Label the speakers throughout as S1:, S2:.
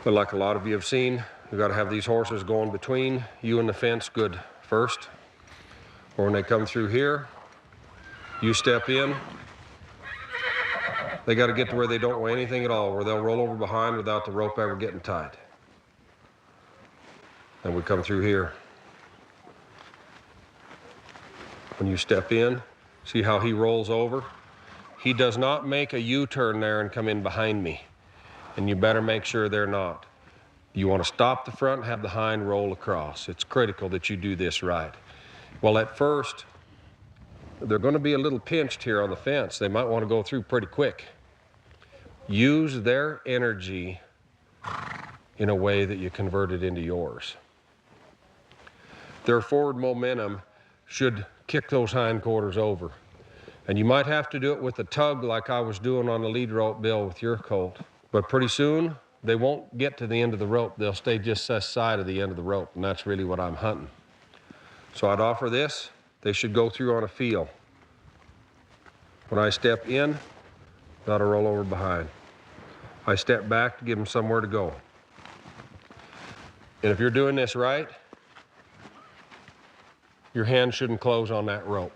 S1: But like a lot of you have seen, you got to have these horses going between you and the fence good first. Or when they come through here, you step in. They got to get to where they don't weigh anything at all, where they'll roll over behind without the rope ever getting tied. And we come through here. When you step in, see how he rolls over? He does not make a U-turn there and come in behind me. And you better make sure they're not. You want to stop the front and have the hind roll across. It's critical that you do this right. Well, at first, they're going to be a little pinched here on the fence. They might want to go through pretty quick. Use their energy in a way that you convert it into yours. Their forward momentum should kick those hindquarters over. And you might have to do it with a tug like I was doing on the lead rope, Bill, with your colt. But pretty soon, they won't get to the end of the rope. They'll stay just this side of the end of the rope, and that's really what I'm hunting. So I'd offer this. They should go through on a feel. When I step in, got to roll over behind. I step back to give them somewhere to go. And if you're doing this right, your hand shouldn't close on that rope.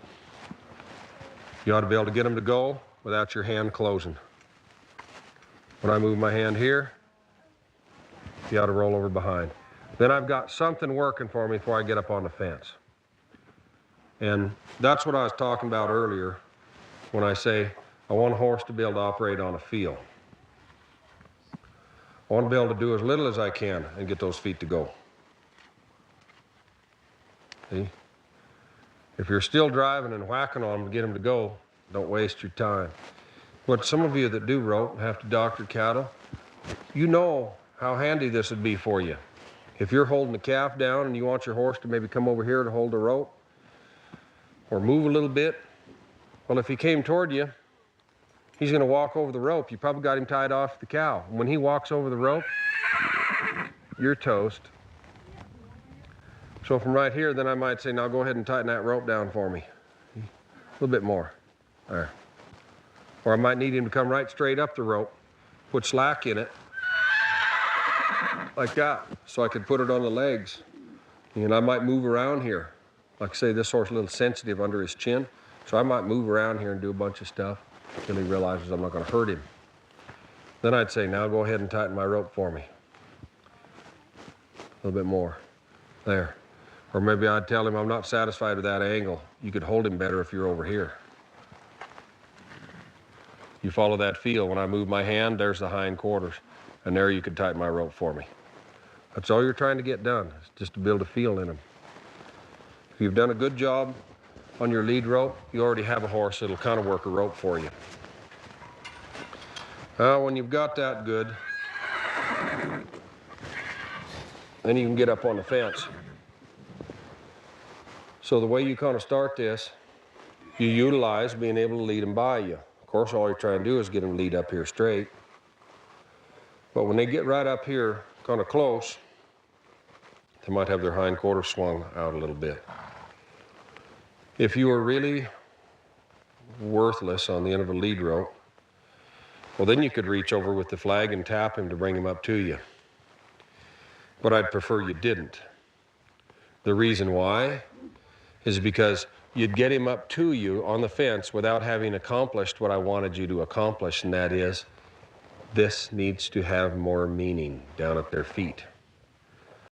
S1: You ought to be able to get them to go without your hand closing. When I move my hand here, you ought to roll over behind. Then I've got something working for me before I get up on the fence. And that's what I was talking about earlier when I say I want a horse to be able to operate on a feel. I want to be able to do as little as I can and get those feet to go. See? If you're still driving and whacking on them to get them to go, don't waste your time. But some of you that do rope have to doctor cattle, you know how handy this would be for you. If you're holding the calf down and you want your horse to maybe come over here to hold the rope or move a little bit, well, if he came toward you, he's going to walk over the rope. You probably got him tied off the cow. When he walks over the rope, you're toast. So from right here, then I might say, now go ahead and tighten that rope down for me. A little bit more. There. Or I might need him to come right straight up the rope, put slack in it, like that, so I could put it on the legs. And I might move around here. Like I say, this horse is a little sensitive under his chin, so I might move around here and do a bunch of stuff until he realizes I'm not going to hurt him. Then I'd say, now go ahead and tighten my rope for me. A little bit more. There. Or maybe I'd tell him I'm not satisfied with that angle. You could hold him better if you're over here. You follow that feel. When I move my hand, there's the hind quarters. And there you could tighten my rope for me. That's all you're trying to get done, is just to build a feel in them. If you've done a good job on your lead rope, you already have a horse that'll kind of work a rope for you. When you've got that good, then you can get up on the fence. So the way you kind of start this, you utilize being able to lead them by you. Of course, all you're trying to do is get them to lead up here straight. But when they get right up here, kind of close, they might have their hindquarters swung out a little bit. If you are really worthless on the end of a lead rope, well, then you could reach over with the flag and tap him to bring him up to you. But I'd prefer you didn't. The reason why is because you'd get him up to you on the fence without having accomplished what I wanted you to accomplish, and that is, this needs to have more meaning down at their feet.